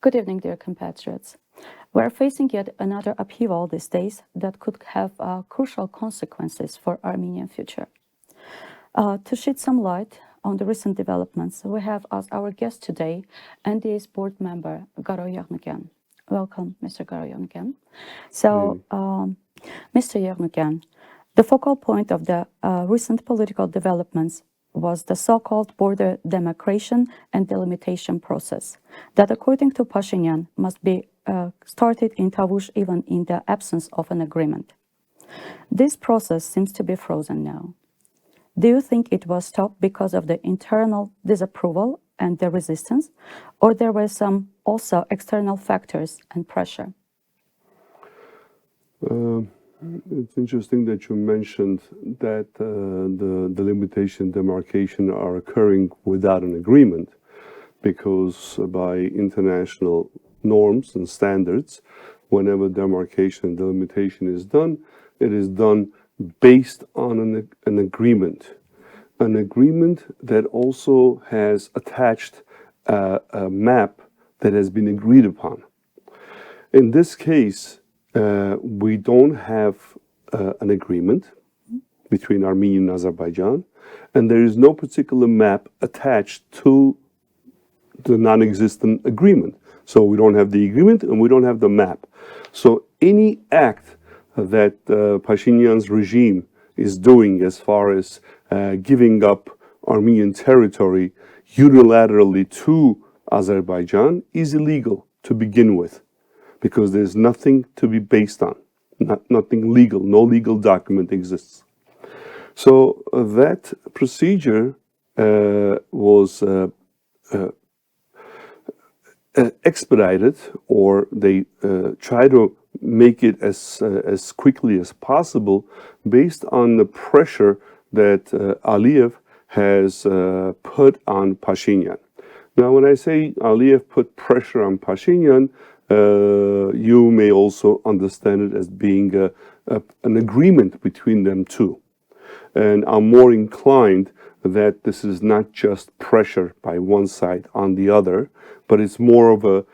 Good evening, dear compatriots. We are facing yet another upheaval these days that could have crucial consequences for Armenian future. To shed some light on the recent developments, we have as our guest today NDA's board member Garo Yernukian. Welcome, Mr. Garo Yernukian. So, Mr. Yernukian, the focal point of the recent political developments was the so-called border demarcation and delimitation process that, according to Pashinyan, must be started in Tavush even in the absence of an agreement. This process seems to be frozen now. Do you think it was stopped because of the internal disapproval and the resistance, or there were some also external factors and pressure? It's interesting that you mentioned that the delimitation, demarcation are occurring without an agreement, because by international norms and standards, whenever demarcation and delimitation is done, it is done based on an agreement that also has attached a map that has been agreed upon. In this case, we don't have an agreement between Armenia and Azerbaijan, and there is no particular map attached to the non-existent agreement. So we don't have the agreement and we don't have the map. So any act that Pashinyan's regime is doing as far as giving up Armenian territory unilaterally to Azerbaijan is illegal to begin with, because there's nothing to be based on, nothing legal, no legal document exists. So that procedure was expedited, or they try to make it as quickly as possible based on the pressure that Aliyev has put on Pashinyan. Now, when I say Aliyev put pressure on Pashinyan, you may also understand it as being an agreement between them two. And I'm more inclined that this is not just pressure by one side on the other, but it's more of a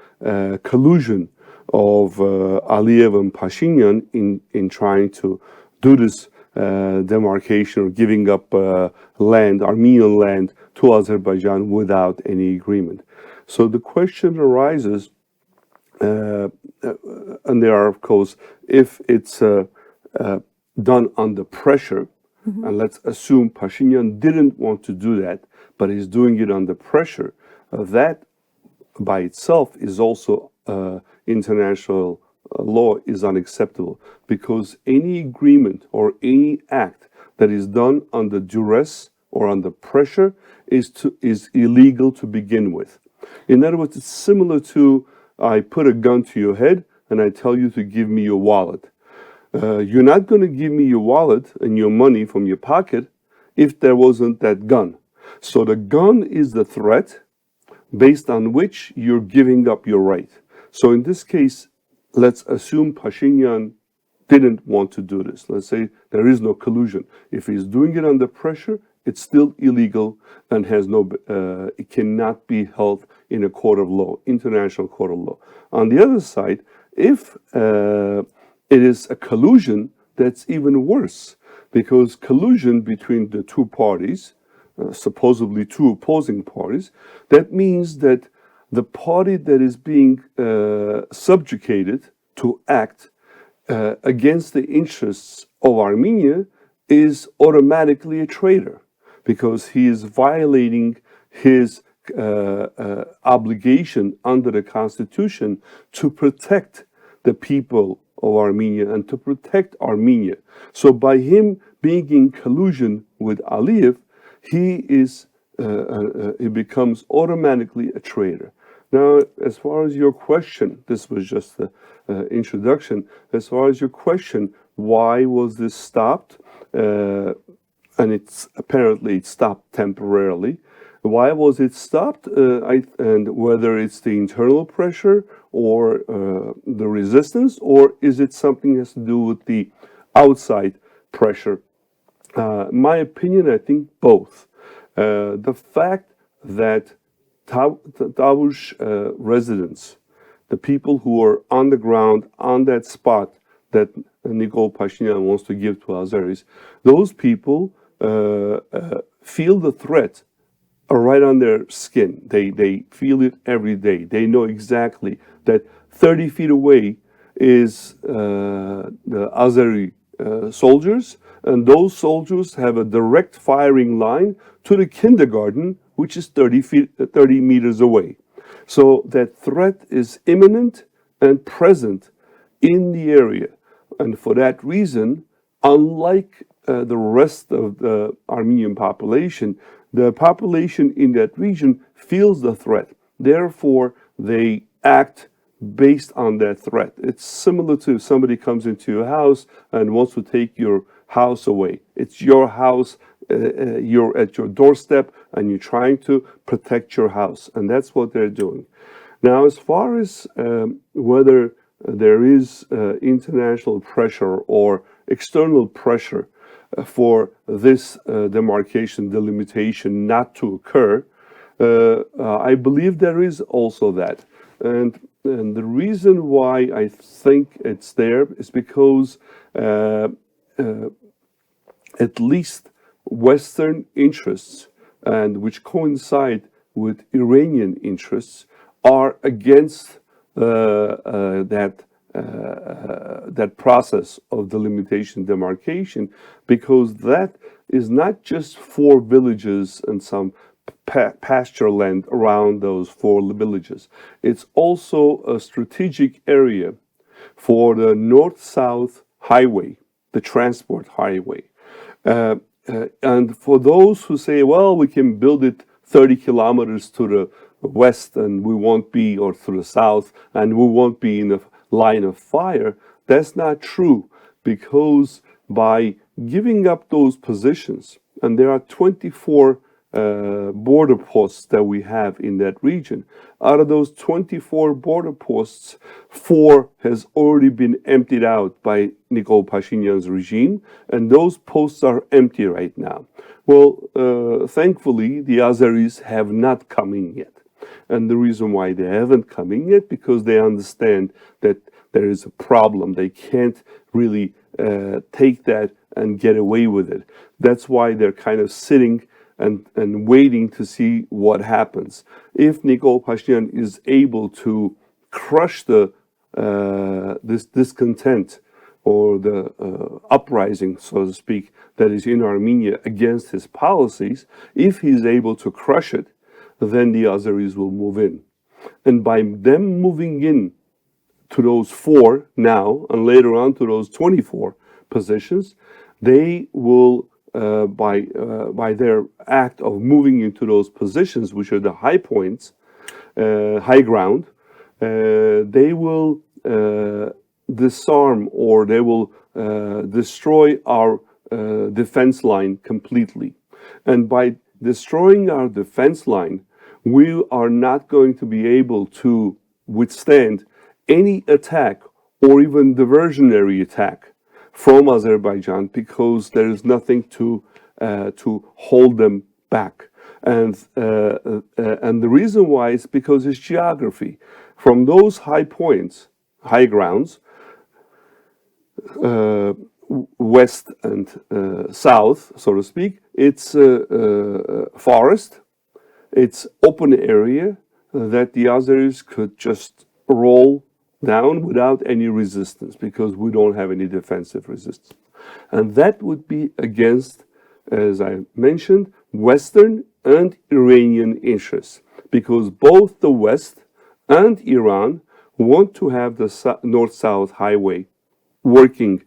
collusion of Aliyev and Pashinyan in trying to do this demarcation or giving up land, Armenian land, to Azerbaijan without any agreement. So the question arises, and there are, of course, if it's done under pressure, and let's assume Pashinyan didn't want to do that, but he's doing it under pressure, that by itself is also international law is unacceptable, because any agreement or any act that is done under duress or under pressure is illegal to begin with. In other words, it's similar to I put a gun to your head and I tell you to give me your wallet. You're not going to give me your wallet and your money from your pocket if there wasn't that gun. So the gun is the threat based on which you're giving up your right. So in this case, let's assume Pashinyan didn't want to do this. Let's say there is no collusion. If he's doing it under pressure, it's still illegal and has no, it cannot be held in a court of law, international court of law. On the other side, if it is a collusion, that's even worse, because collusion between the two parties, supposedly two opposing parties, that means that the party that is being subjugated to act against the interests of Armenia is automatically a traitor, because he is violating his obligation under the constitution to protect the people of Armenia and to protect Armenia. So by him being in collusion with Aliyev, he becomes automatically a traitor. Now, as far as your question, this was just the introduction. As far as your question, why was this stopped? And it's apparently it stopped temporarily. Why was it stopped? And whether it's the internal pressure or the resistance, or is it something that has to do with the outside pressure? My opinion, I think both. The fact that Tavush residents the people who are on the ground, on that spot that Nikol Pashinyan wants to give to Azeris, those people feel the threat right on their skin. They feel it every day. They know exactly that 30 feet away is the Azeri soldiers, and those soldiers have a direct firing line to the kindergarten, which is 30 meters away. So that threat is imminent and present in the area. And for that reason, unlike the rest of the Armenian population, the population in that region feels the threat. Therefore, they act based on that threat. It's similar to if somebody comes into your house and wants to take your house away. It's your house, you're at your doorstep, and you're trying to protect your house. And that's what they're doing. Now, as far as whether there is international pressure or external pressure for this demarcation, delimitation not to occur, I believe there is also that. And the reason why I think it's there is because at least Western interests, and which coincide with Iranian interests, are against that process of delimitation, demarcation, because that is not just 4 villages and some pasture land around those 4 villages. It's also a strategic area for the north-south highway, the transport highway. And for those who say, well, we can build it 30 kilometers to the west and we won't be, or to the south, and we won't be in a line of fire, that's not true, because by giving up those positions, and there are 24 border posts that we have in that region. Out of those 24 border posts, 4 has already been emptied out by Nikol Pashinyan's regime, and those posts are empty right now. Well, thankfully, the Azeris have not come in yet. And the reason why they haven't come in yet, because they understand that there is a problem. They can't really take that and get away with it. That's why they're kind of sitting and waiting to see what happens. If Nikol Pashinyan is able to crush the this discontent or the uprising, so to speak, that is in Armenia against his policies, if he's able to crush it, then the Azeris will move in. And by them moving in to those 4 now, and later on to those 24 positions, they will by their act of moving into those positions, which are the high points, high ground, they will disarm, or they will destroy our defense line completely. And by destroying our defense line, we are not going to be able to withstand any attack or even diversionary attack from Azerbaijan, because there is nothing to hold them back. And the reason why is because it's geography. From those high points, high grounds, west and south, so to speak, it's forest, it's open area that the Azeris could just roll down without any resistance, because we don't have any defensive resistance. And that would be against, as I mentioned, Western and Iranian interests, because both the West and Iran want to have the north-south highway working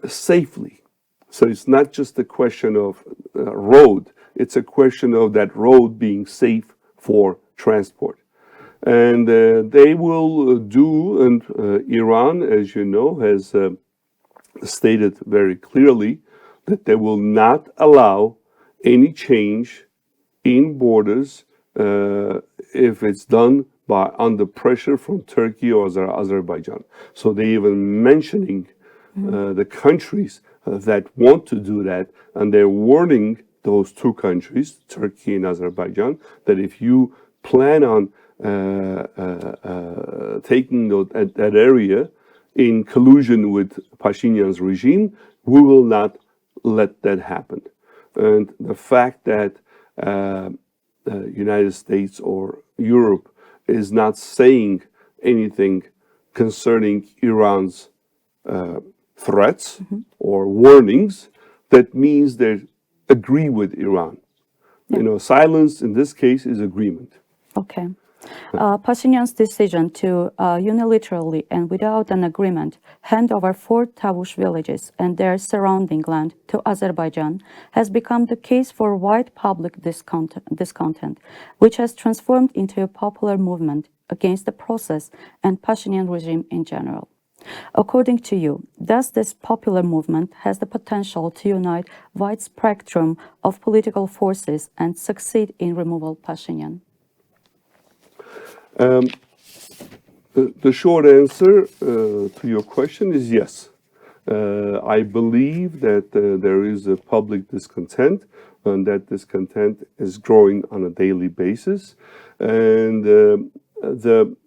safely. So it's not just a question of road, it's a question of that road being safe for transport. And they will do, and Iran, as you know, has stated very clearly that they will not allow any change in borders if it's done by under pressure from Turkey or Azerbaijan. So they even mentioning the countries that want to do that, and they're warning those 2 countries, Turkey and Azerbaijan, that if you plan on taking that area in collusion with Pashinyan's regime, we will not let that happen. And the fact that the United States or Europe is not saying anything concerning Iran's threats or warnings, that means they agree with Iran. Silence in this case is agreement. Okay. Pashinyan's decision to unilaterally and without an agreement hand over 4 Tavush villages and their surrounding land to Azerbaijan has become the case for wide public discontent, which has transformed into a popular movement against the process and Pashinyan regime in general. According to you, does this popular movement has the potential to unite wide spectrum of political forces and succeed in removal Pashinyan? The short answer to your question is yes. I believe that there is a public discontent, and that discontent is growing on a daily basis. And the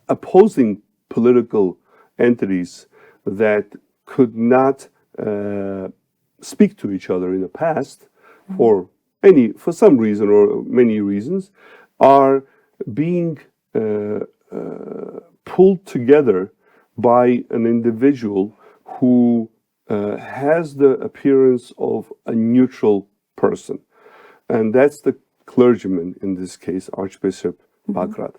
opposing political entities that could not speak to each other in the past for some reason or many reasons are being pulled together by an individual who has the appearance of a neutral person. And that's the clergyman, in this case, Archbishop Bagrat.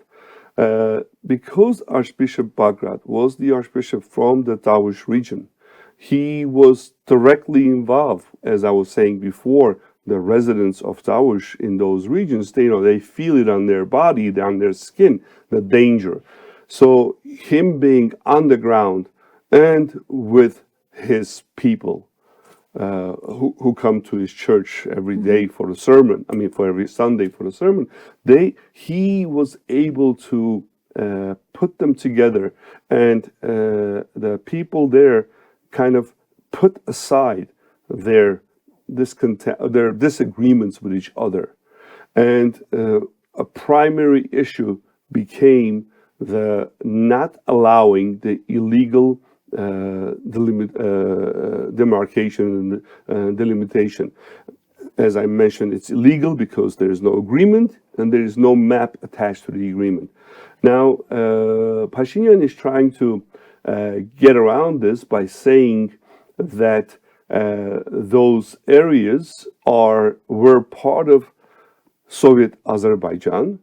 Because Archbishop Bagrat was the archbishop from the Tavush region, he was directly involved, as I was saying before. The residents of Tavush in those regions, they feel it on their body, on their skin, the danger. So him being on the ground and with his people who come to his church every day for the sermon, for every Sunday for the sermon, he was able to put them together, and the people there kind of put aside their disagreements with each other. And a primary issue became the not allowing the illegal demarcation and delimitation. As I mentioned, it's illegal because there is no agreement and there is no map attached to the agreement. Now, Pashinyan is trying to get around this by saying that those areas were part of Soviet Azerbaijan.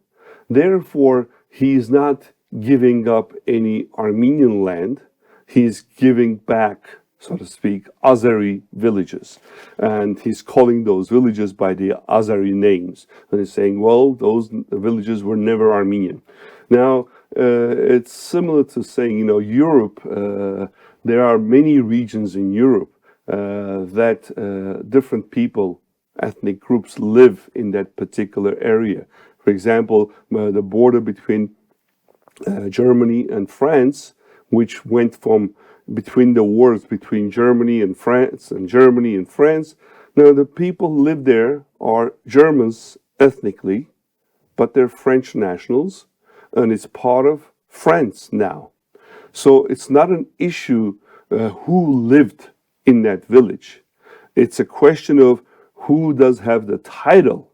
Therefore, he is not giving up any Armenian land. He's giving back, so to speak, Azeri villages. And he's calling those villages by the Azeri names. And he's saying, well, those villages were never Armenian. Now, it's similar to saying, Europe, there are many regions in Europe that different people, ethnic groups live in that particular area. For example, the border between Germany and France, which went from between the wars between Germany and France and Germany and France. Now, the people who live there are Germans ethnically, but they're French nationals, and it's part of France now. So it's not an issue who lived in that village. It's a question of who does have the title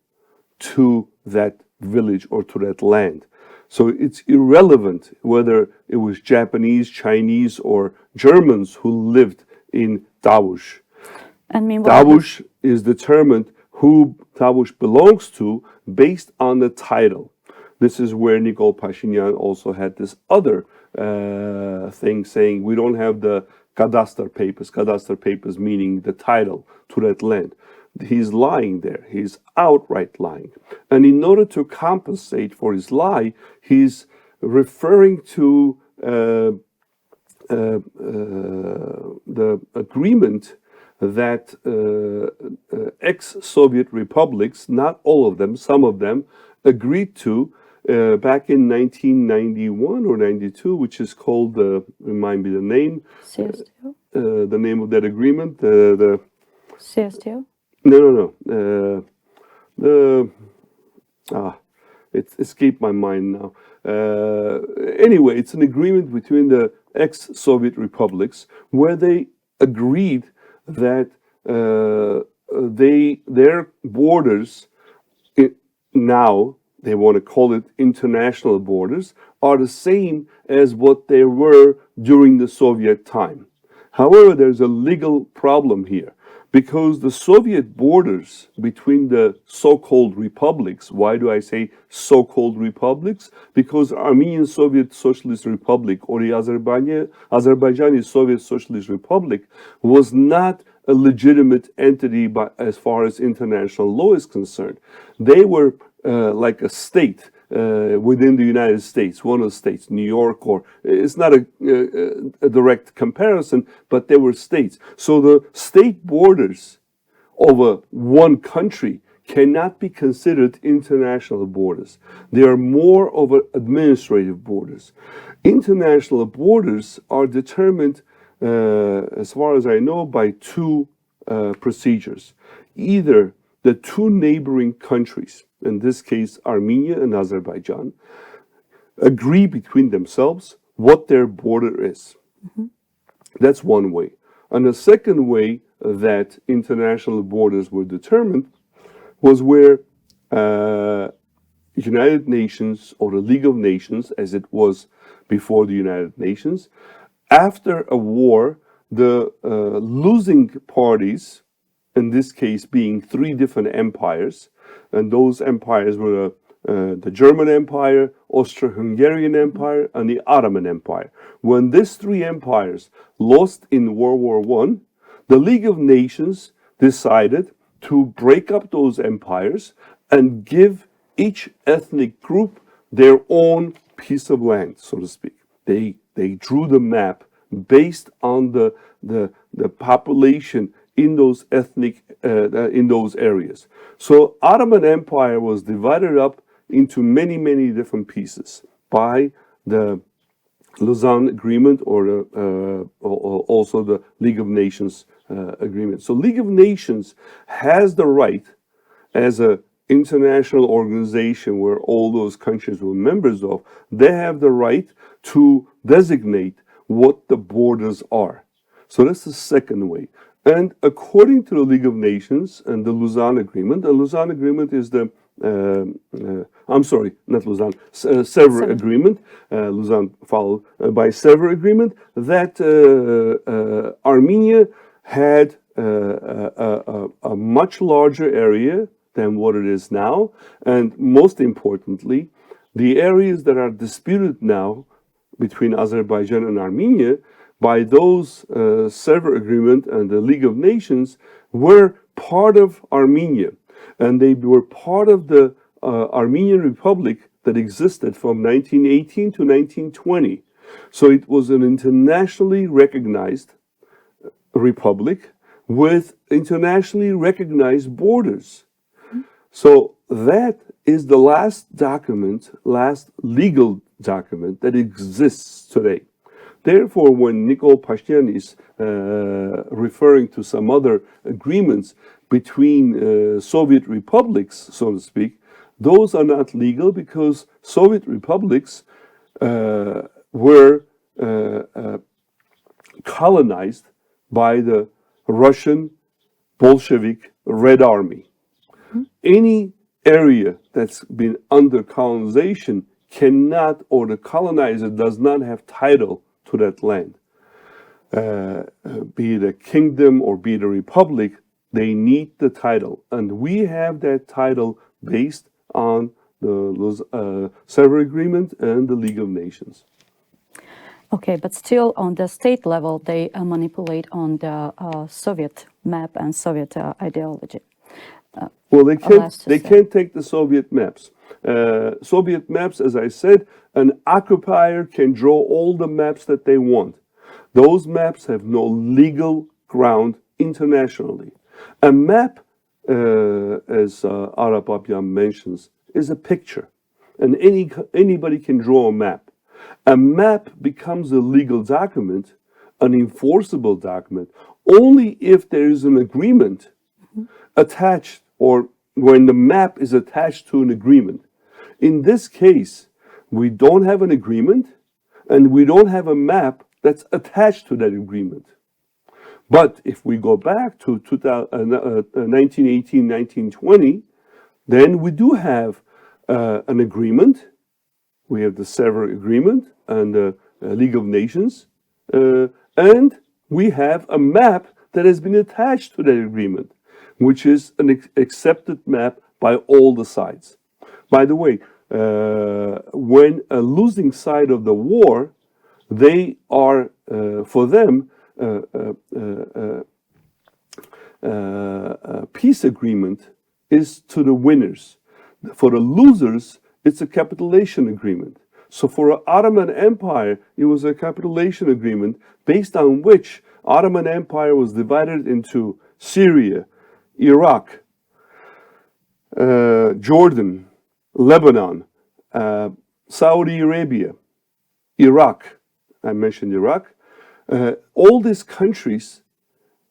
to that village or to that land. So it's irrelevant whether it was Japanese, Chinese, or Germans who lived in Tavush. And meanwhile, Tavush is determined who Tavush belongs to based on the title. This is where Nikol Pashinyan also had this other thing saying we don't have the cadastre papers meaning the title to that land. He's lying there. He's outright lying. And in order to compensate for his lie, he's referring to the agreement that ex-Soviet republics, not all of them, some of them, agreed to back in 1991 or 92, which is called, remind me the name. CSTO? The name of that agreement. The CSTO? No. It escaped my mind now. Anyway, it's an agreement between the ex-Soviet republics where they agreed that their borders now, they want to call it international borders, are the same as what they were during the Soviet time. However, there's a legal problem here because the Soviet borders between the so-called republics, why do I say so-called republics? Because Armenian Soviet Socialist Republic or the Azerbaijani Soviet Socialist Republic was not a legitimate entity as far as international law is concerned. They were like a state within the United States, one of the states, New York, or it's not a direct comparison, but they were states. So the state borders of one country cannot be considered international borders. They are more of administrative borders. International borders are determined, as far as I know, by two procedures. Either the two neighboring countries, in this case Armenia and Azerbaijan, agree between themselves what their border is. Mm-hmm. That's one way. And the second way that international borders were determined was where United Nations or the League of Nations, as it was before the United Nations, after a war, the losing parties, in this case being three different empires, and those empires were the German Empire, Austro-Hungarian Empire, and the Ottoman Empire. When these three empires lost in World War I, the League of Nations decided to break up those empires and give each ethnic group their own piece of land, so to speak. They drew the map based on the population in those ethnic in those areas. So Ottoman Empire was divided up into many different pieces by the Lausanne Agreement or also the League of Nations agreement. So League of Nations has the right, as an international organization where all those countries were members of, they have the right to designate what the borders are. So that's the second way. And according to the League of Nations and the Lausanne Agreement is the, Sevres Agreement, Lausanne followed by Sevres Agreement, that Armenia had a much larger area than what it is now. And most importantly, the areas that are disputed now between Azerbaijan and Armenia by those Sevres Agreement and the League of Nations were part of Armenia. And they were part of the Armenian Republic that existed from 1918 to 1920. So it was an internationally recognized republic with internationally recognized borders. So that is the last legal document that exists today. Therefore, when Nikol Pashinyan is referring to some other agreements between Soviet republics, so to speak, those are not legal because Soviet republics were colonized by the Russian Bolshevik Red Army. Any area that's been under colonization cannot, or the colonizer does not have title to that land. Be it a kingdom or be it a republic, they need the title. And we have that title based on the Sevres Agreement and the League of Nations. Okay, but still on the state level, they manipulate on the Soviet map and Soviet ideology. Well, they can't take the Soviet maps. Soviet maps, as I said, an occupier can draw all the maps that they want. Those maps have no legal ground internationally. A map, as Arap Abyan mentions, is a picture, and anybody can draw a map. A map becomes a legal document, an enforceable document, only if there is an agreement attached, or when the map is attached to an agreement. In this case, we don't have an agreement and we don't have a map that's attached to that agreement. But if we go back to 1918, 1920, then we do have an agreement. We have the Sevres Agreement and the League of Nations, and we have a map that has been attached to that agreement, which is an accepted map by all the sides. By the way, when a losing side of the war, they are, for them, a peace agreement is to the winners. For the losers, it's a capitulation agreement. So for the Ottoman Empire, it was a capitulation agreement based on which Ottoman Empire was divided into Syria, Iraq, Jordan, Lebanon, Saudi Arabia, Iraq. I mentioned Iraq. All these countries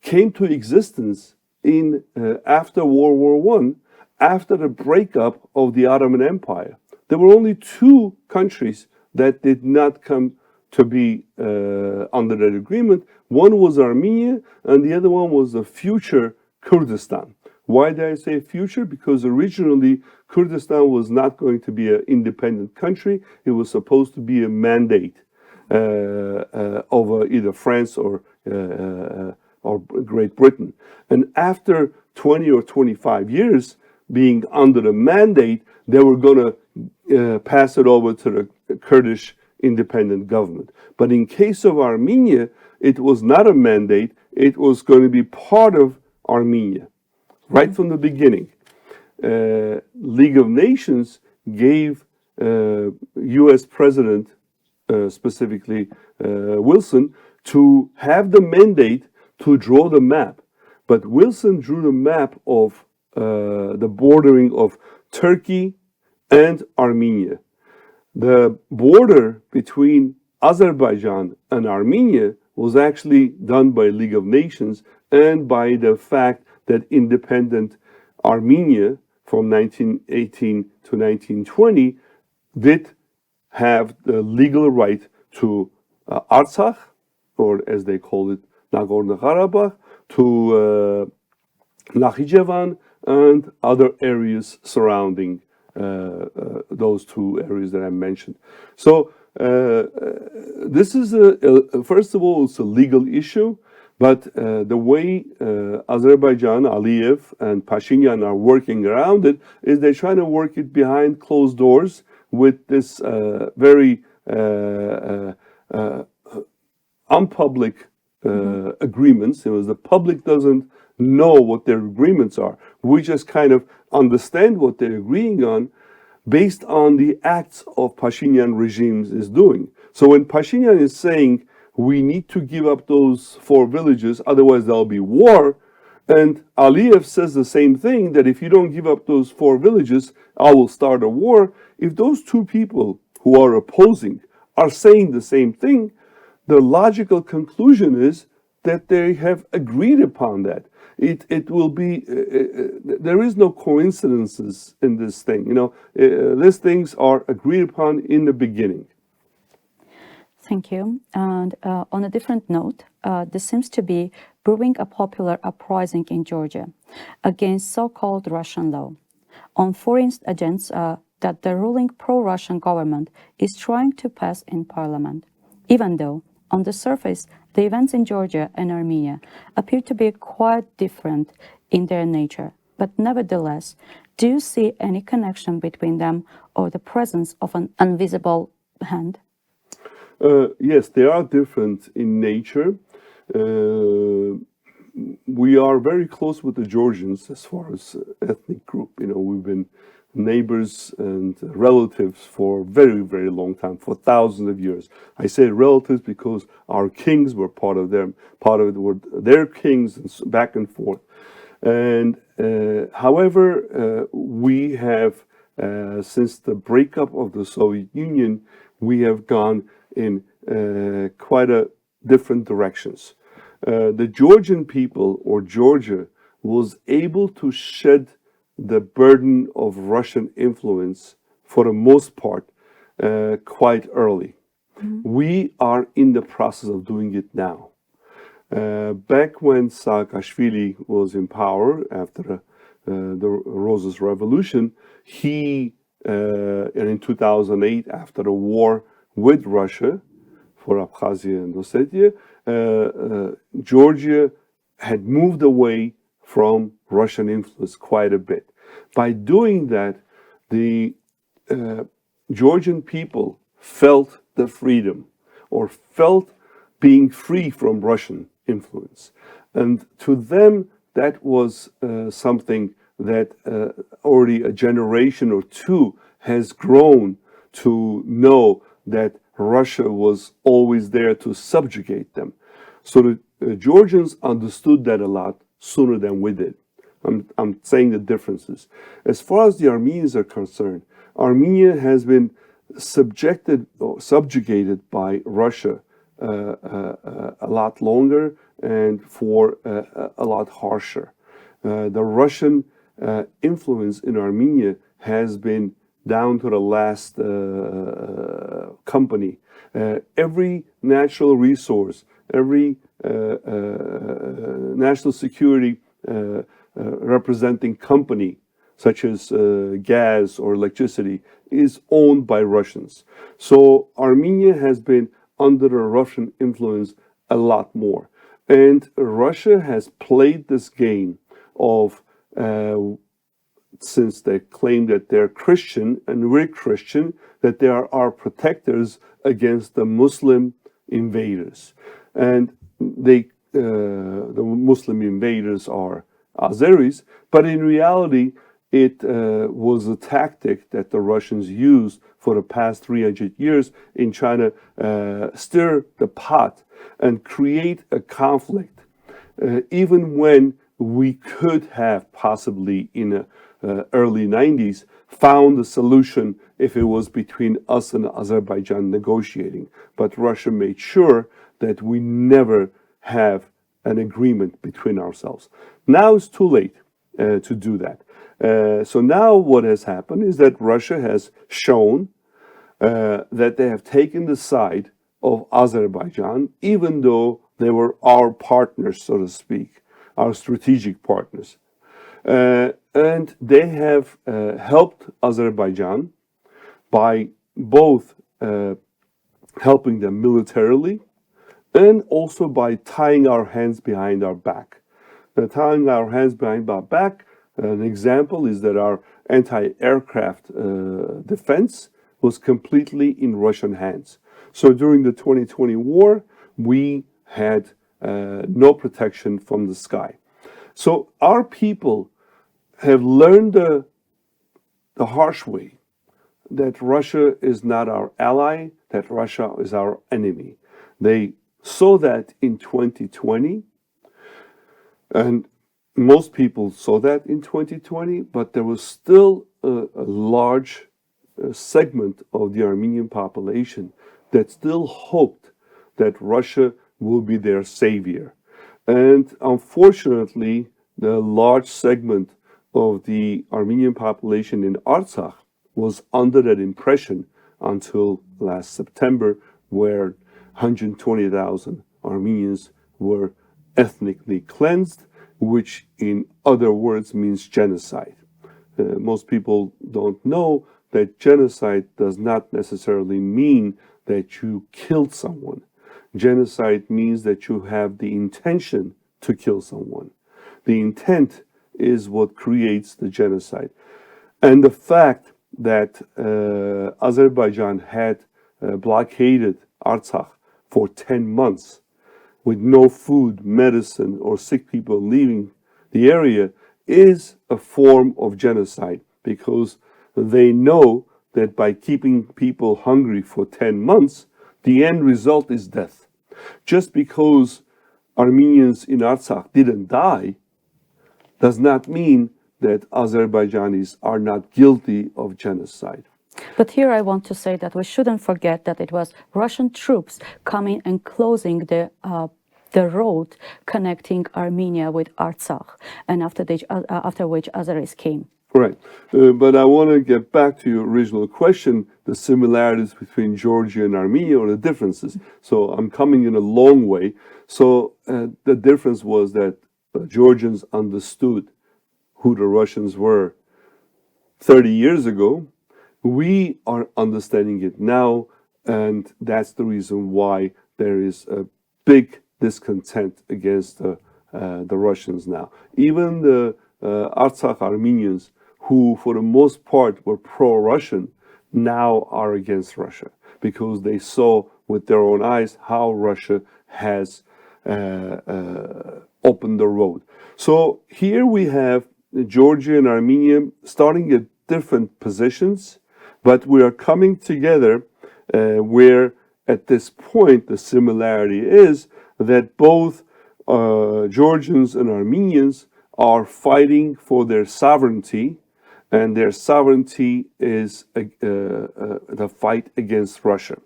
came to existence in after World War I, after the breakup of the Ottoman Empire. There were only two countries that did not come to be under that agreement. One was Armenia, and the other one was the future Kurdistan. Why did I say future? Because originally Kurdistan was not going to be an independent country. It was supposed to be a mandate of either France or Great Britain. And after 20 or 25 years being under the mandate, they were going to pass it over to the Kurdish independent government. But in case of Armenia, it was not a mandate. It was going to be part of Armenia right from the beginning. League of Nations gave U.S. President, specifically Wilson, to have the mandate to draw the map. But Wilson drew the map of the bordering of Turkey and Armenia. The border between Azerbaijan and Armenia was actually done by League of Nations and by the fact that independent Armenia from 1918 to 1920 did have the legal right to Artsakh, or as they call it, Nagorno-Karabakh, to Nakhichevan and other areas surrounding those two areas that I mentioned. So this is, first of all, it's a legal issue, but the way Azerbaijan, Aliyev, and Pashinyan are working around it is they're trying to work it behind closed doors with this very unpublic agreements. It was the public doesn't know what their agreements are. We just kind of understand what they're agreeing on based on the acts of Pashinyan regimes is doing. So when Pashinyan is saying we need to give up those 4 villages, otherwise there'll be war, and Aliyev says the same thing, that if you don't give up those 4 villages, I will start a war. If those two people who are opposing are saying the same thing, the logical conclusion is that they have agreed upon that. It will be, there is no coincidences in this thing. You know, these things are agreed upon in the beginning. Thank you. And on a different note, there seems to be brewing a popular uprising in Georgia against so-called Russian law on foreign agents that the ruling pro-Russian government is trying to pass in parliament, even though on the surface, the events in Georgia and Armenia appear to be quite different in their nature. But nevertheless, do you see any connection between them or the presence of an invisible hand? Yes, they are different in nature. We are very close with the Georgians as far as ethnic group. You know, we've been neighbors and relatives for a very, very long time, for thousands of years. I say relatives because our kings were part of it were their kings, and back and forth. And however, we have, since the breakup of the Soviet Union, we have gone in quite a different directions. The Georgian people, or Georgia, was able to shed the burden of Russian influence for the most part, quite early. We are in the process of doing it now. Back when Saakashvili was in power after the Roses Revolution, he, and in 2008, after the war with Russia for Abkhazia and Ossetia, Georgia had moved away from Russian influence quite a bit. By doing that, the Georgian people felt the freedom, or felt being free from Russian influence. And to them, that was something that already a generation or two has grown to know that Russia was always there to subjugate them. So the Georgians understood that a lot sooner than we did. I'm saying the differences. As far as the Armenians are concerned, Armenia has been subjected or subjugated by Russia a lot longer and for a lot harsher. The Russian influence in Armenia has been down to the last company. Every natural resource, every national security representing company, such as gas or electricity, is owned by Russians. So Armenia has been under a Russian influence a lot more. And Russia has played this game of, since they claim that they're Christian and we're Christian, that they are our protectors against the Muslim invaders. And the Muslim invaders are Azeris, but in reality, it was a tactic that the Russians used for the past 300 years in China, stir the pot and create a conflict, even when we could have possibly in the early 90s found a solution if it was between us and Azerbaijan negotiating. But Russia made sure that we never have an agreement between ourselves. Now it's too late to do that. So now what has happened is that Russia has shown that they have taken the side of Azerbaijan, even though they were our partners, so to speak, our strategic partners. And they have helped Azerbaijan by both helping them militarily and also by tying our hands behind our back. Tying our hands behind our back, an example is that our anti-aircraft defense was completely in Russian hands. So during the 2020 war, we had no protection from the sky. So our people have learned the harsh way that Russia is not our ally, that Russia is our enemy. They saw that in 2020, and most people saw that in 2020, but there was still a large segment of the Armenian population that still hoped that Russia will be their savior. And unfortunately, the large segment of the Armenian population in Artsakh was under that impression until last September, where 120,000 Armenians were ethnically cleansed, which in other words means genocide. Most people don't know that genocide does not necessarily mean that you killed someone. Genocide means that you have the intention to kill someone. The intent is what creates the genocide. And the fact that Azerbaijan had blockaded Artsakh for 10 months with no food, medicine, or sick people leaving the area is a form of genocide, because they know that by keeping people hungry for 10 months, the end result is death. Just because Armenians in Artsakh didn't die does not mean that Azerbaijanis are not guilty of genocide. But here I want to say that we shouldn't forget that it was Russian troops coming and closing the road connecting Armenia with Artsakh, and after which Azeris came. Right. But I want to get back to your original question, the similarities between Georgia and Armenia or the differences. So I'm coming in a long way. So the difference was that Georgians understood who the Russians were 30 years ago. We are understanding it now, and that's the reason why there is a big discontent against the Russians now. Even the Artsakh Armenians, who for the most part were pro-Russian, now are against Russia because they saw with their own eyes how Russia has opened the road. So here we have Georgia and Armenia starting at different positions, but we are coming together where at this point the similarity is that both Georgians and Armenians are fighting for their sovereignty, and their sovereignty is the fight against Russia.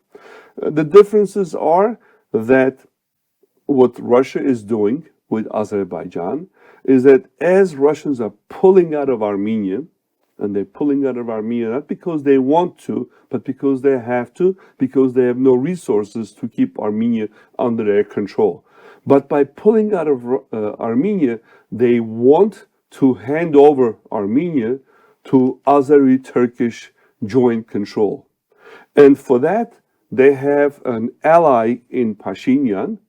The differences are that what Russia is doing with Azerbaijan is that as Russians are pulling out of Armenia, and they're pulling out of Armenia not because they want to, but because they have to, because they have no resources to keep Armenia under their control. But by pulling out of Armenia, they want to hand over Armenia to Azeri-Turkish joint control. And for that, they have an ally in Pashinyan,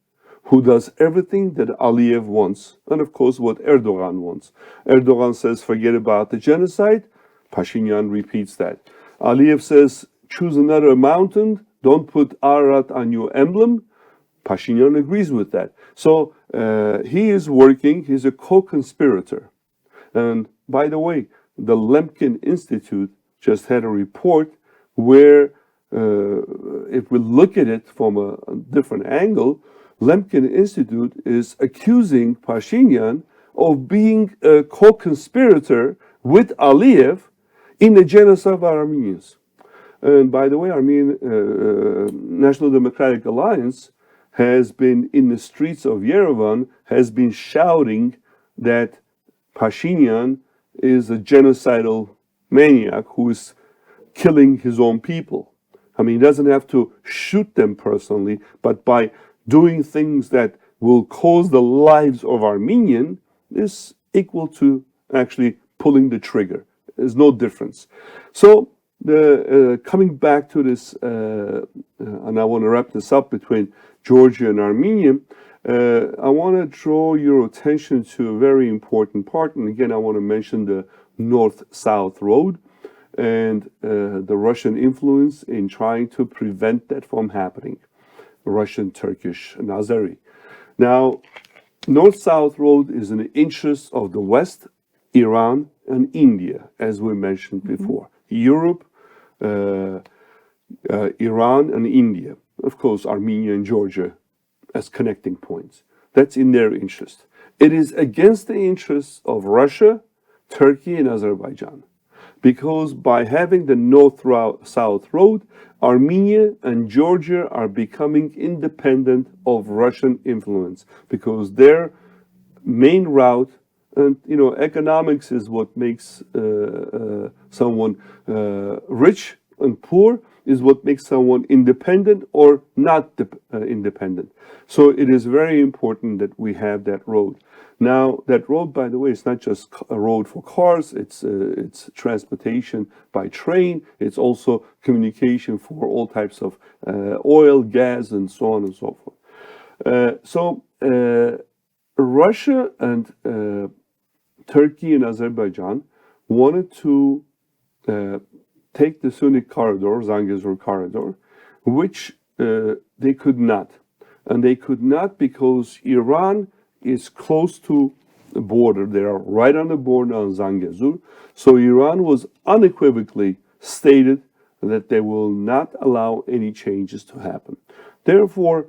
who does everything that Aliyev wants, and of course what Erdogan wants. Erdogan says, forget about the genocide. Pashinyan repeats that. Aliyev says, choose another mountain, don't put Ararat on your emblem. Pashinyan agrees with that. So he is working, he's a co-conspirator. And by the way, the Lemkin Institute just had a report where, if we look at it from a different angle, Lemkin Institute is accusing Pashinyan of being a co-conspirator with Aliyev in the genocide of Armenians. And by the way, Armenian National Democratic Alliance has been in the streets of Yerevan, has been shouting that Pashinyan is a genocidal maniac who is killing his own people. I mean, he doesn't have to shoot them personally, but by doing things that will cause the lives of Armenian is equal to actually pulling the trigger. There's no difference. So coming back to this, and I want to wrap this up between Georgia and Armenia, I want to draw your attention to a very important part. And again, I want to mention the North-South road and the Russian influence in trying to prevent that from happening. Russian, Turkish, and Azeri. Now, North-South road is in the interest of the West, Iran, and India, as we mentioned before. Europe, Iran, and India. Of course, Armenia and Georgia as connecting points. That's in their interest. It is against the interests of Russia, Turkey, and Azerbaijan. Because by having the North-South road, Armenia and Georgia are becoming independent of Russian influence because their main route, and economics is what makes someone rich and poor, is what makes someone independent or not independent. So it is very important that we have that road. Now, that road, by the way, is not just a road for cars, it's transportation by train, it's also communication for all types of oil, gas, and so on and so forth. So Russia and Turkey and Azerbaijan wanted to take the Sunni corridor, Zangezur corridor, which they could not. And they could not because Iran is close to the border. They are right on the border on Zangezur. So Iran was unequivocally stated that they will not allow any changes to happen. Therefore,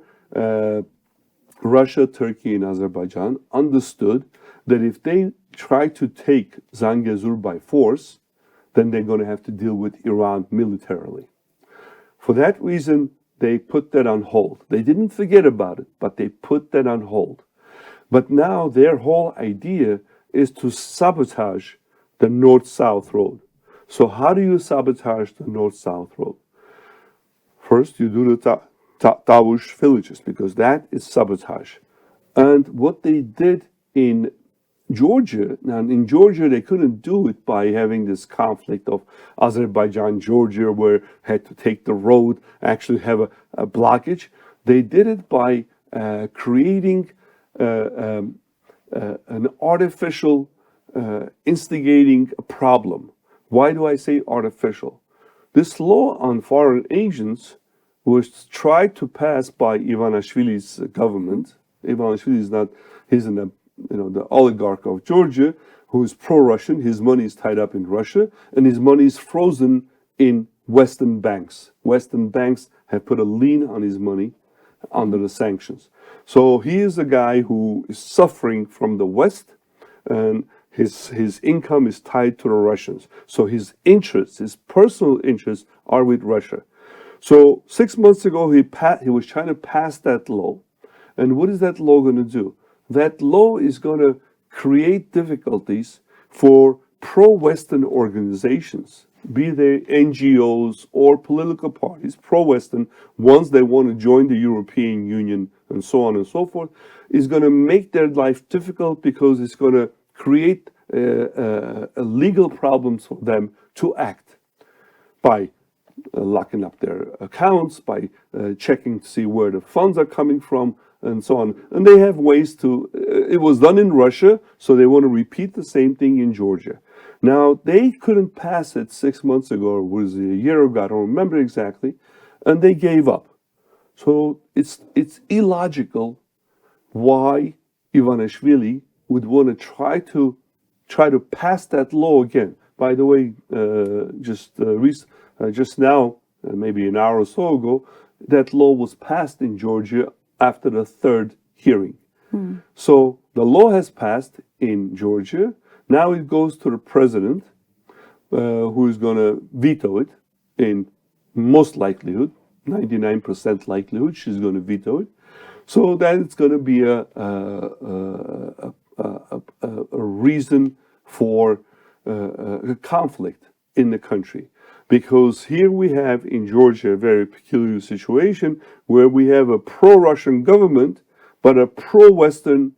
Russia, Turkey, and Azerbaijan understood that if they try to take Zangezur by force, then they're going to have to deal with Iran militarily. For that reason, they put that on hold. They didn't forget about it, but they put that on hold. But now their whole idea is to sabotage the north-south road. So how do you sabotage the north-south road? First, you do the Tavush villages, because that is sabotage. And what they did in Georgia, now in Georgia they couldn't do it by having this conflict of Azerbaijan, Georgia, where had to take the road, actually have a blockage. They did it by creating an artificial, instigating a problem. Why do I say artificial? This law on foreign agents was tried to pass by Ivanishvili's government. Ivanishvili is not, he's the oligarch of Georgia who is pro-Russian. His money is tied up in Russia, and his money is frozen in Western banks. Western banks have put a lien on his money under the sanctions. So he is a guy who is suffering from the West, and his income is tied to the Russians. So his interests, his personal interests, are with Russia. So 6 months ago, he was trying to pass that law. And what is that law going to do? That law is going to create difficulties for pro-Western organizations, be they NGOs or political parties, pro-Western, once they want to join the European Union and so on and so forth, is going to make their life difficult because it's going to create legal problems for them to act by locking up their accounts, by checking to see where the funds are coming from, and so on. And they have ways to, it was done in Russia, so they want to repeat the same thing in Georgia. Now, they couldn't pass it 6 months ago, or was it a year ago, I don't remember exactly, and they gave up. So it's illogical why Ivanishvili would want to try to pass that law again. By the way, just now, maybe an hour or so ago, that law was passed in Georgia after the third hearing. So the law has passed in Georgia. Now it goes to the president, who is going to veto it in most likelihood, 99% likelihood she's going to veto it. So that it's going to be a reason for a conflict in the country. Because here we have in Georgia a very peculiar situation where we have a pro-Russian government, but a pro-Western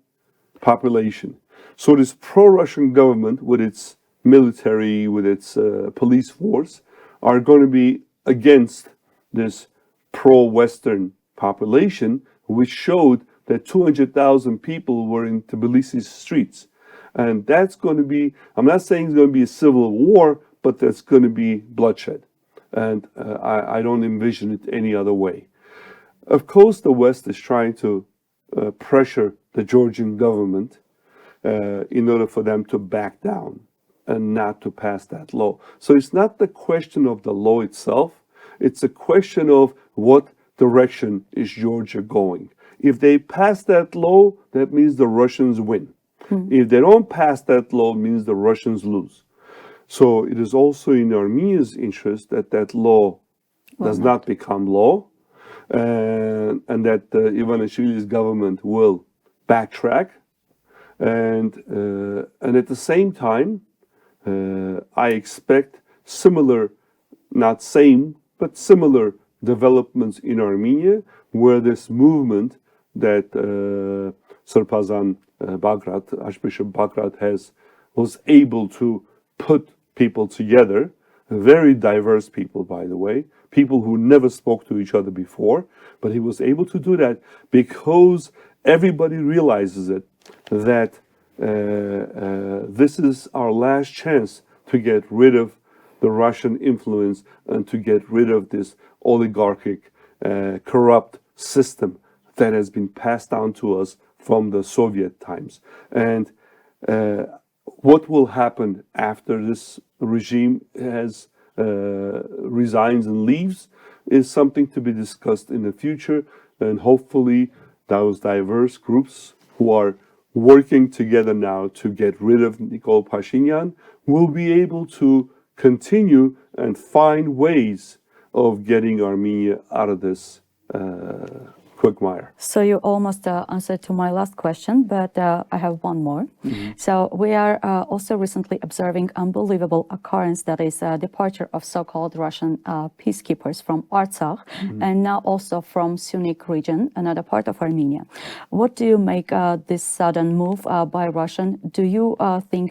population. So this pro-Russian government, with its military, with its police force, are going to be against this pro-Western population, which showed that 200,000 people were in Tbilisi's streets. And that's going to be, I'm not saying it's going to be a civil war, but there's going to be bloodshed. And I don't envision it any other way. Of course, the West is trying to pressure the Georgian government in order for them to back down and not to pass that law. So it's not the question of the law itself. It's a question of what direction is Georgia going. If they pass that law, that means the Russians win. If they don't pass that law, it means the Russians lose. So it is also in Armenia's interest that that law does not become law, and that Ivanishvili's government will backtrack. And at the same time, I expect similar, not same, but similar developments in Armenia, where this movement that Sarpazan Bagrat, Archbishop Bagrat was able to put people together, very diverse people, by the way, people who never spoke to each other before, but he was able to do that because everybody realizes it, that this is our last chance to get rid of the Russian influence and to get rid of this oligarchic, corrupt system that has been passed down to us from the Soviet times. And what will happen after this regime has resigns and leaves is something to be discussed in the future. And hopefully those diverse groups who are working together now to get rid of Nikol Pashinyan will be able to continue and find ways of getting Armenia out of this quagmire. So you almost answered to my last question, but I have one more. So we are also recently observing unbelievable occurrence, that is departure of so-called Russian peacekeepers from Artsakh and now also from Syunik region, another part of Armenia. What do you make this sudden move by Russian? Do you think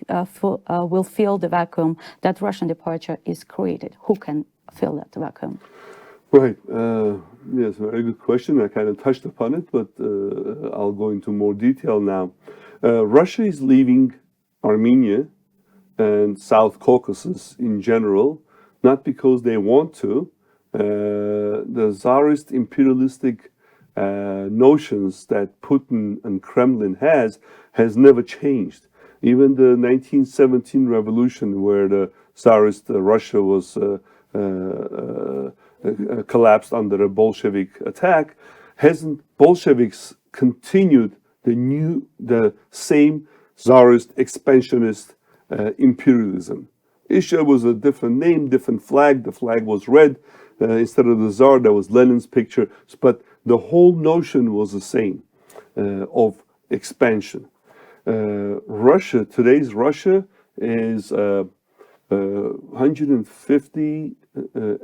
will fill the vacuum that Russian departure is created? Who can fill that vacuum? Right. Yes, very good question. I kind of touched upon it, but I'll go into more detail now. Russia is leaving Armenia and South Caucasus in general, not because they want to. The Tsarist imperialistic notions that Putin and Kremlin has never changed. Even the 1917 revolution, where the Tsarist Russia was collapsed under a Bolshevik attack, Bolsheviks continued the same Tsarist expansionist imperialism. Asia was a different name, different flag. The flag was red. Instead of the Tsar, there was Lenin's picture. But the whole notion was the same of expansion. Russia, today's Russia, is 150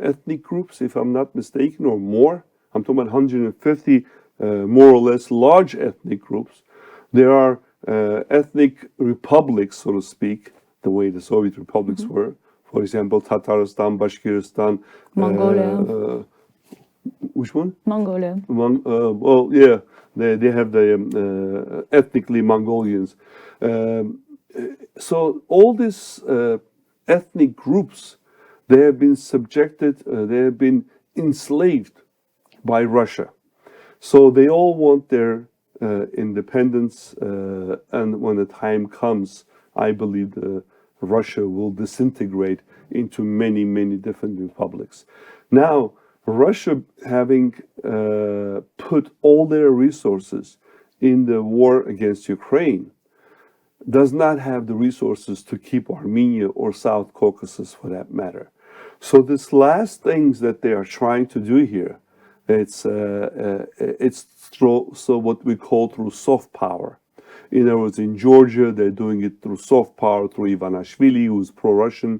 ethnic groups, if I'm not mistaken, or more. I'm talking about 150 more or less large ethnic groups. There are ethnic republics, so to speak, the way the Soviet republics were. For example, Tatarstan, Bashkiristan, Mongolia. Which one? Mongolia. Well, yeah, they have the ethnically Mongolians. So all these ethnic groups, they have been subjected, they have been enslaved by Russia. So they all want their independence, and when the time comes, I believe Russia will disintegrate into many, many different republics. Now, Russia, having put all their resources in the war against Ukraine, does not have the resources to keep Armenia or South Caucasus, for that matter. So this last things that they are trying to do here, it's through what we call through soft power. In other words, in Georgia, they're doing it through soft power, through Ivanishvili, who's pro-Russian.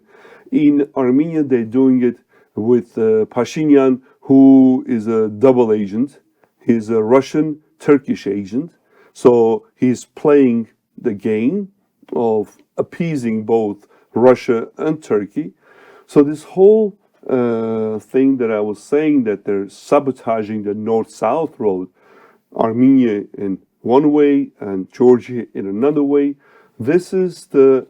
In Armenia, they're doing it with Pashinyan, who is a double agent. He's a Russian-Turkish agent. So he's playing the game of appeasing both Russia and Turkey. So this whole thing that I was saying, that they're sabotaging the north-south road, Armenia in one way and Georgia in another way, this is the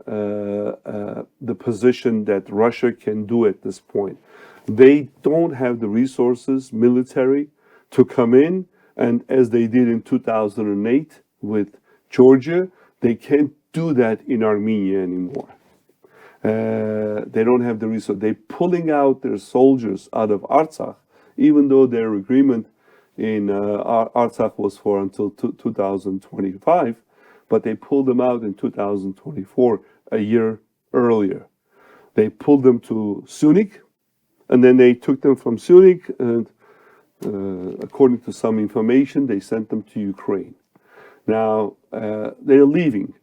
position that Russia can do at this point. They don't have the resources, military, to come in, and as they did in 2008 with Georgia, they can't do that in Armenia anymore. They don't have the resources. They're pulling out their soldiers out of Artsakh, even though their agreement in Artsakh was for until 2025, but they pulled them out in 2024, a year earlier. They pulled them to Syunik, and then they took them from Syunik, and according to some information, they sent them to Ukraine. Now, they're leaving.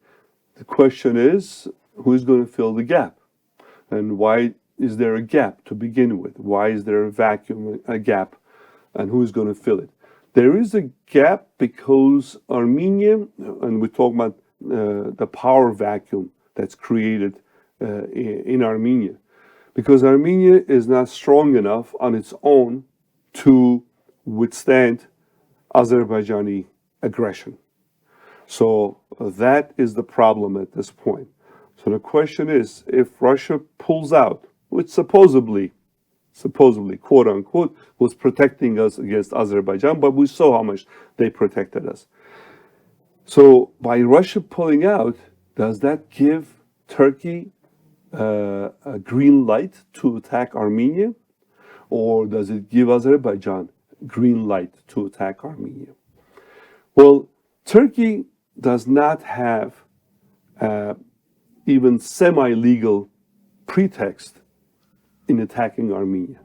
The question is, who's going to fill the gap? And why is there a gap to begin with? Why is there a vacuum, a gap? And who's going to fill it? There is a gap because Armenia, and we talk about the power vacuum that's created in Armenia, because Armenia is not strong enough on its own to withstand Azerbaijani aggression. So that is the problem at this point. So the question is, if Russia pulls out, which supposedly, quote unquote, was protecting us against Azerbaijan, but we saw how much they protected us. So by Russia pulling out, does that give Turkey a green light to attack Armenia? Or does it give Azerbaijan green light to attack Armenia? Well, Turkey does not have even semi-legal pretext in attacking Armenia.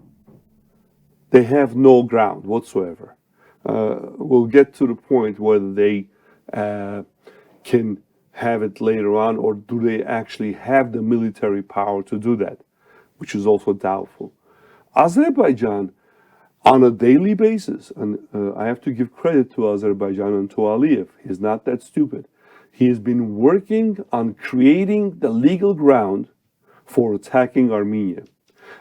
They have no ground whatsoever. will get to the point whether they can have it later on, or do they actually have the military power to do that, which is also doubtful. Azerbaijan, on a daily basis, and I have to give credit to Azerbaijan and to Aliyev, he's not that stupid. He has been working on creating the legal ground for attacking Armenia.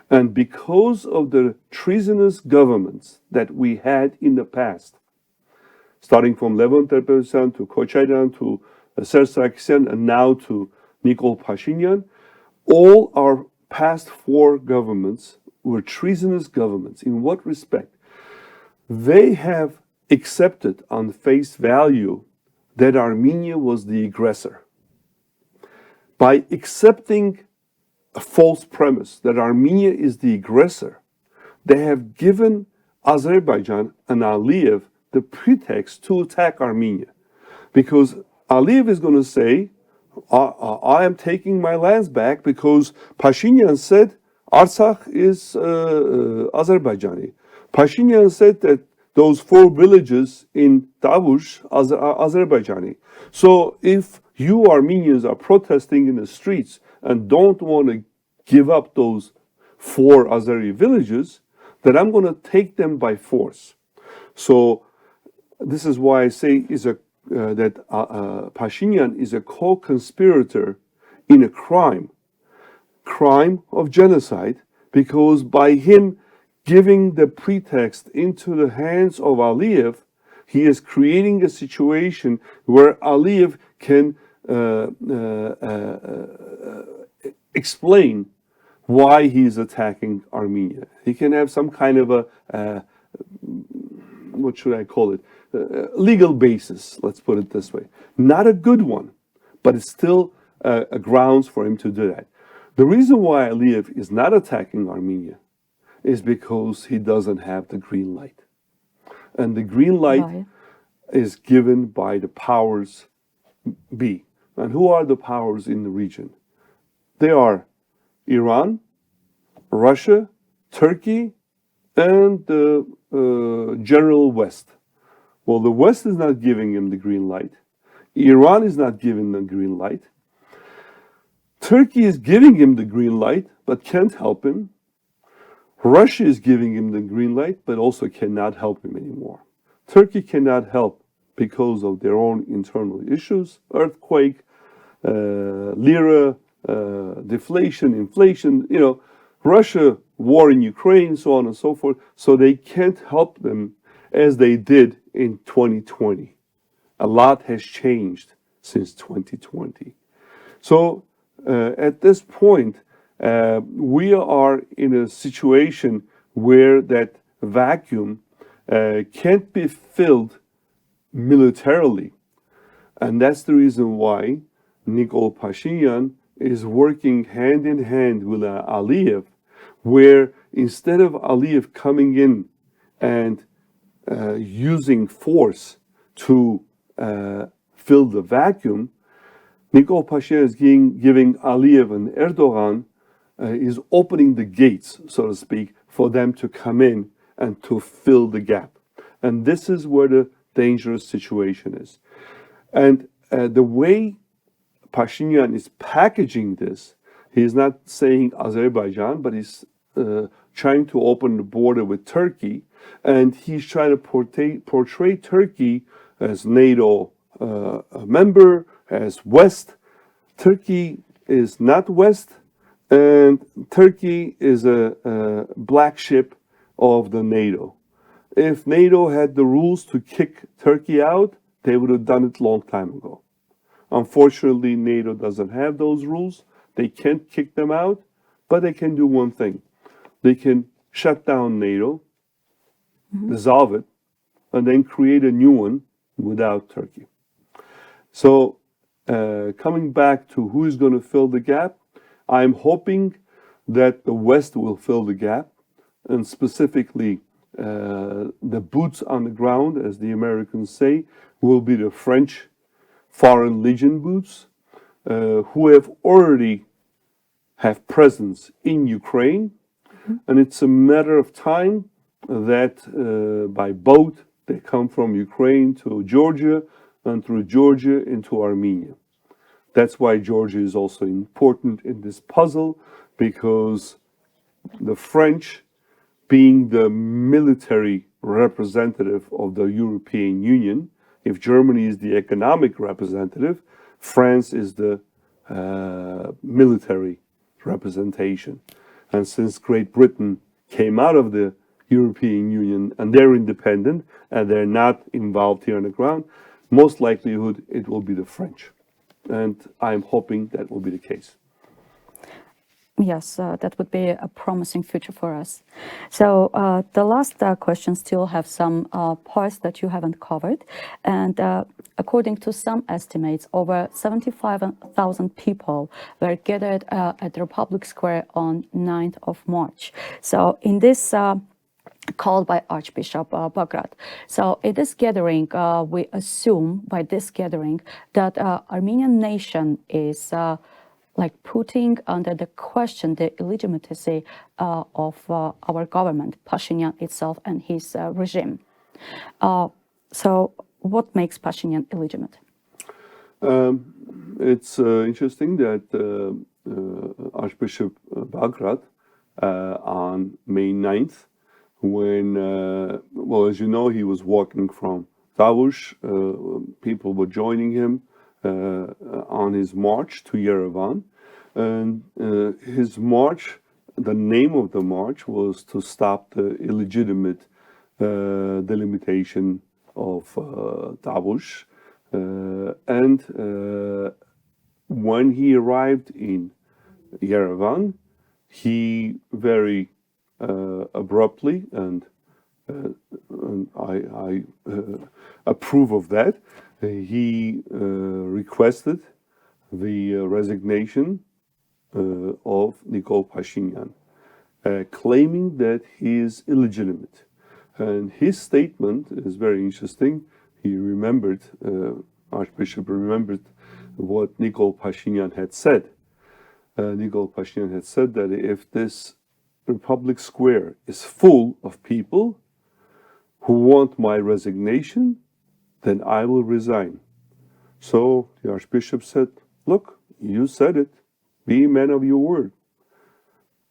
And because of the treasonous governments that we had in the past, starting from Levon Terpesyan to Kochaydan to Serge Sargsyan and now to Nikol Pashinyan, all our past four governments were treasonous governments. In what respect? They have accepted on face value that Armenia was the aggressor. By accepting a false premise that Armenia is the aggressor, they have given Azerbaijan and Aliyev the pretext to attack Armenia. Because Aliyev is going to say, I am taking my lands back because Pashinyan said Artsakh is Azerbaijani. Pashinyan said that those 4 villages in Tavush are Azerbaijani. So if you Armenians are protesting in the streets and don't want to give up those 4 Azeri villages, then I'm going to take them by force. So this is why I say that Pashinyan is a co-conspirator in a crime of genocide, because by him giving the pretext into the hands of Aliyev, he is creating a situation where Aliyev can explain why he is attacking Armenia. He can have some kind of a, what should I call it, legal basis, let's put it this way. Not a good one, but it's still a grounds for him to do that. The reason why Aliyev is not attacking Armenia is because he doesn't have the green light. And the green light is given by the powers be. And who are the powers in the region? They are Iran, Russia, Turkey, and the general West. Well, the West is not giving him the green light. Iran is not giving the green light. Turkey is giving him the green light, but can't help him. Russia is giving him the green light, but also cannot help him anymore. Turkey cannot help because of their own internal issues, earthquake, lira, deflation, inflation, Russia, war in Ukraine, so on and so forth. So they can't help them as they did in 2020. A lot has changed since 2020. So at this point, we are in a situation where that vacuum can't be filled militarily. And that's the reason why Nikol Pashinyan is working hand in hand with Aliyev, where instead of Aliyev coming in and using force to fill the vacuum, Nikol Pashinyan is giving Aliyev and Erdogan is opening the gates, so to speak, for them to come in and to fill the gap. And this is where the dangerous situation is. And the way Pashinyan is packaging this, he's not saying Azerbaijan, but he's trying to open the border with Turkey, and he's trying to portray Turkey as NATO member, as West. Turkey is not West, and Turkey is a black ship of the NATO. If NATO had the rules to kick Turkey out, they would have done it a long time ago. Unfortunately, NATO doesn't have those rules. They can't kick them out, but they can do one thing. They can shut down NATO, dissolve it, and then create a new one without Turkey. So coming back to who is going to fill the gap, I'm hoping that the West will fill the gap, and specifically the boots on the ground, as the Americans say, will be the French Foreign Legion boots, who have already have presence in Ukraine, and it's a matter of time that by boat They come from Ukraine to Georgia and through Georgia into Armenia. That's why Georgia is also important in this puzzle, because the French, being the military representative of the European Union, if Germany is the economic representative, France is the military representation. And since Great Britain came out of the European Union and they're independent and they're not involved here on the ground, most likelihood it will be the French. And I'm hoping that will be the case. Yes, that would be a promising future for us. So the last question still have some parts that you haven't covered. And according to some estimates, over 75,000 people were gathered at the Republic Square on 9th of March. So in this called by Archbishop Bagrat. So in this gathering, we assume by this gathering that Armenian nation is like putting under the question the illegitimacy of our government, Pashinyan itself and his regime. So what makes Pashinyan illegitimate? It's interesting that Archbishop Bagrat on May 9th, when, well, as you know, he was walking from Tavush, people were joining him on his march to Yerevan. And his march, the name of the march was to stop the illegitimate delimitation of Tavush. And when he arrived in Yerevan, he very abruptly, and I approve of that, he requested the resignation of Nikol Pashinyan, claiming that he is illegitimate. And his statement is very interesting. He remembered, Archbishop remembered what Nikol Pashinyan had said. Nikol Pashinyan had said that if this Republic Square is full of people who want my resignation, then I will resign. So the Archbishop said, look, you said it. Be a man of your word.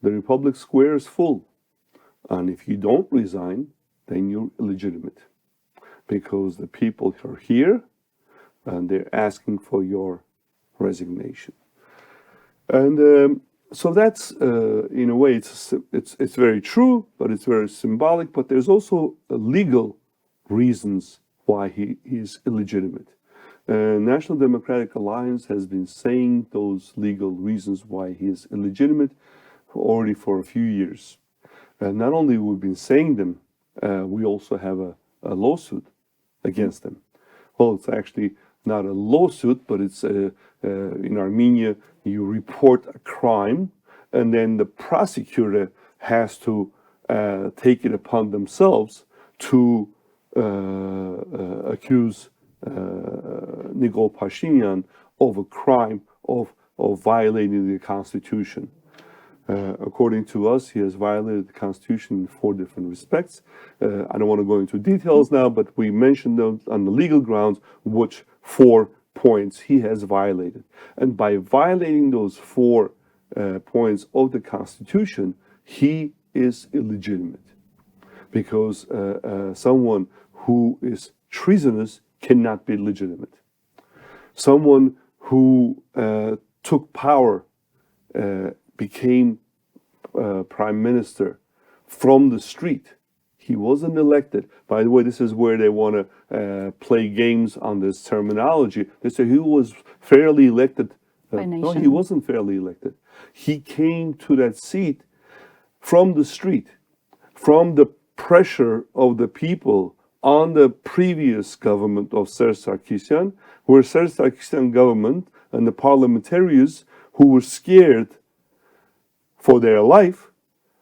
The Republic Square is full. And if you don't resign, then you're illegitimate. Because the people are here and they're asking for your resignation. And so that's, in a way, it's very true, but it's very symbolic. But there's also legal reasons why he is illegitimate. National Democratic Alliance has been saying those legal reasons why he is illegitimate already for a few years. Not only have we been saying them, we also have a lawsuit against them. Well, it's actually not a lawsuit, but it's in Armenia, you report a crime, and then the prosecutor has to take it upon themselves to accuse Nikol Pashinyan of a crime of violating the Constitution. According to us, he has violated the Constitution in 4 different respects. I don't want to go into details now, but we mentioned them on the legal grounds, which 4 points he has violated. And by violating those 4 points of the Constitution, he is illegitimate. Because someone who is treasonous cannot be legitimate. Someone who took power, became prime minister from the street. He wasn't elected. By the way, this is where they want to play games on this terminology. They say he was fairly elected. No, he wasn't fairly elected. He came to that seat from the street, from the pressure of the people on the previous government of Serge Sarkisyan, where Serge Sarkisyan government and the parliamentarians who were scared for their life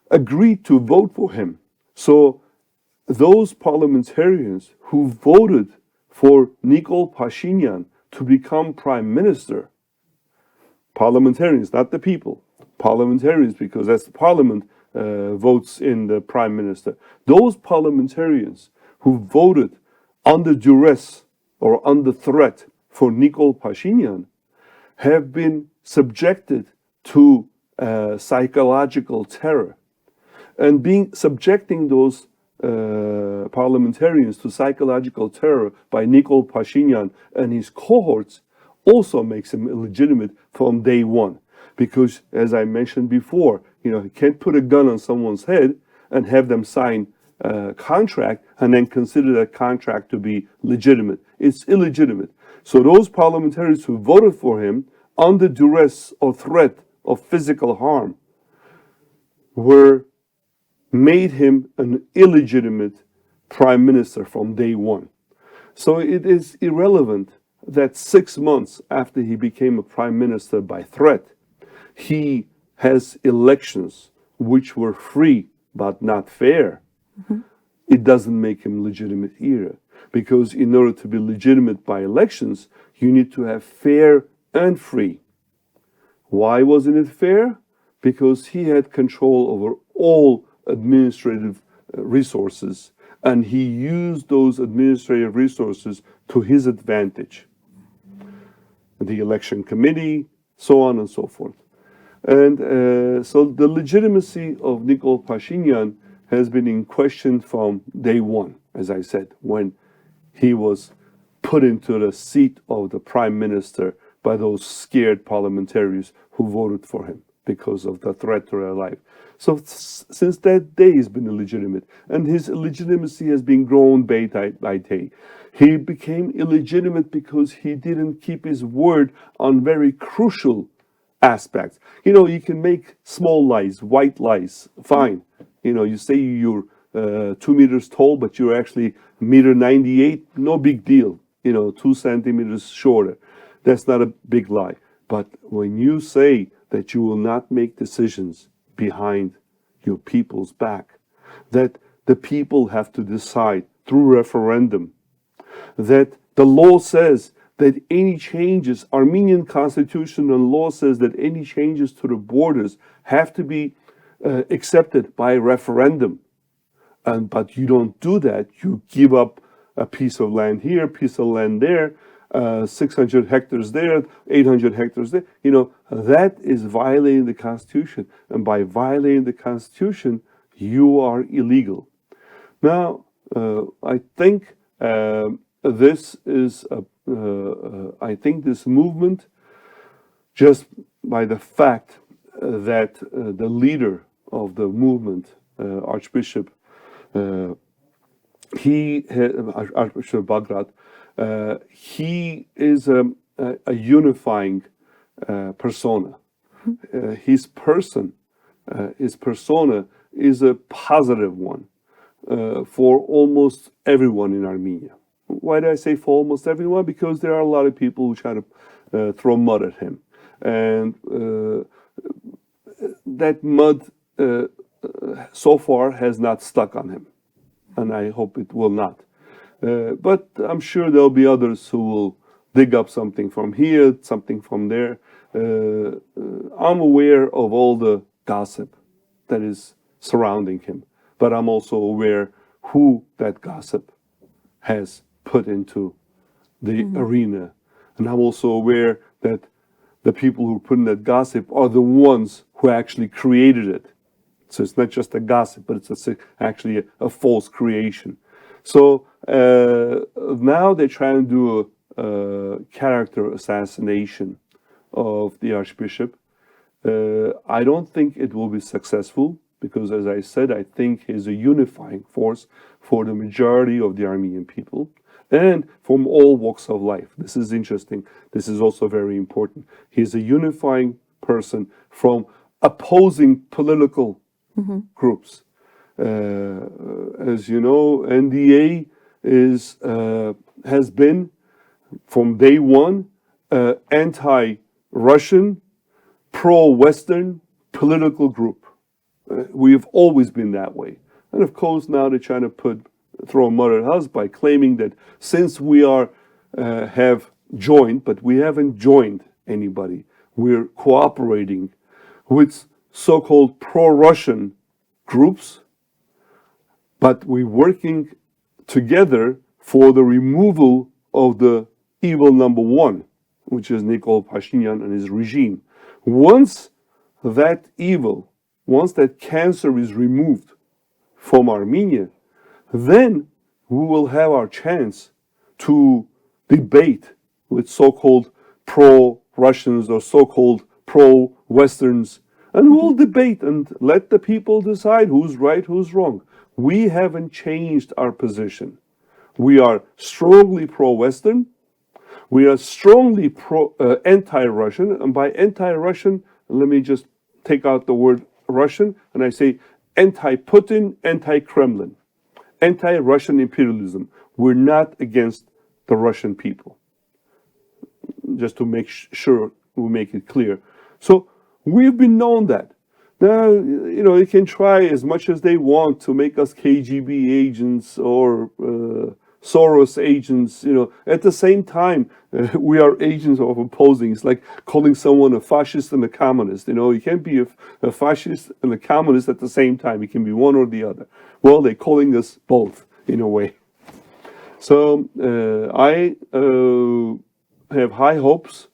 agreed to vote for him. So those parliamentarians who voted for Nikol Pashinyan to become prime minister, parliamentarians, not the people, parliamentarians, because that's the parliament votes in the prime minister. Those parliamentarians who voted under duress or under threat for Nikol Pashinyan have been subjected to psychological terror. And subjecting those parliamentarians to psychological terror by Nikol Pashinyan and his cohorts also makes him illegitimate from day one. Because, as I mentioned before, you can't put a gun on someone's head and have them sign a contract and then consider that contract to be legitimate. It's illegitimate. So those parliamentarians who voted for him under duress or threat of physical harm made him an illegitimate prime minister from day one. So it is irrelevant that 6 months after he became a prime minister by threat, he has elections which were free but not fair. It doesn't make him legitimate either. Because in order to be legitimate by elections, you need to have fair and free. Why wasn't it fair? Because he had control over all administrative resources, and he used those administrative resources to his advantage. The election committee, so on and so forth. And so the legitimacy of Nikol Pashinyan has been in question from day one, as I said, when he was put into the seat of the prime minister by those scared parliamentarians who voted for him because of the threat to their life. So since that day, he's been illegitimate, and his illegitimacy has been grown day by day. He became illegitimate because he didn't keep his word on very crucial aspects. You can make small lies, white lies, fine. You say you're 2 meters tall, but you're actually 1.98 m, no big deal. 2 centimeters shorter. That's not a big lie. But when you say that you will not make decisions behind your people's back, that the people have to decide through referendum, that the law says that any changes, Armenian constitution and law says that any changes to the borders have to be accepted by referendum. But you don't do that. You give up a piece of land here, a piece of land there, 600 hectares there, 800 hectares there. That is violating the Constitution. And by violating the Constitution, you are illegal. Now, I think this movement, just by the fact that the leader of the movement, Archbishop Archbishop Bagrat, he is a unifying persona. His persona is a positive one for almost everyone in Armenia. Why do I say for almost everyone? Because there are a lot of people who try to throw mud at him. And that mud so far has not stuck on him. And I hope it will not. But I'm sure there'll be others who will dig up something from here, something from there. I'm aware of all the gossip that is surrounding him, but I'm also aware who that gossip has put into the arena. And I'm also aware that the people who put in that gossip are the ones who actually created it. So it's not just a gossip, but it's actually a false creation. So now they're trying to do a character assassination of the Archbishop. I don't think it will be successful because, as I said, I think he's a unifying force for the majority of the Armenian people and from all walks of life. This is interesting. This is also very important. He's a unifying person from opposing political groups. As you know, NDA has been from day one anti-Russian, pro-Western political group. We've always been that way. And of course, now they're trying to throw mud at us by claiming that since we have joined, but we haven't joined anybody, we're cooperating with so-called pro-Russian groups, but we're working together for the removal of the evil number one, which is Nikol Pashinyan and his regime. Once that evil, once that cancer is removed from Armenia, then we will have our chance to debate with so-called pro-Russians or so-called pro-Westerns, and we'll debate and let the people decide who's right, who's wrong. We haven't changed our position. We are strongly pro-Western. We are strongly anti-Russian, and by anti-Russian, let me just take out the word Russian, and I say anti-Putin, anti-Kremlin, anti-Russian imperialism. We're not against the Russian people. Just to make sure we make it clear. So we've been known that. Now, you know, they can try as much as they want to make us KGB agents or Soros agents. You know, at the same time, we are agents of opposing. It's like calling someone a fascist and a communist. You know, you can't be a fascist and a communist at the same time. You can be one or the other. Well, they're calling us both in a way. So I have high hopes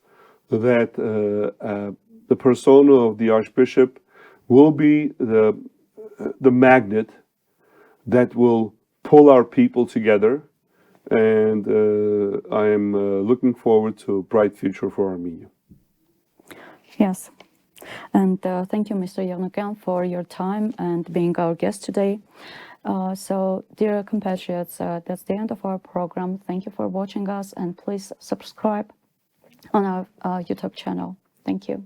that the persona of the Archbishop will be the magnet that will pull our people together, and I am looking forward to a bright future for Armenia. Yes, and thank you, Mr. Yevnukyan, for your time and being our guest today. So, dear compatriots, that's the end of our program. Thank you for watching us, and please subscribe on our YouTube channel. Thank you.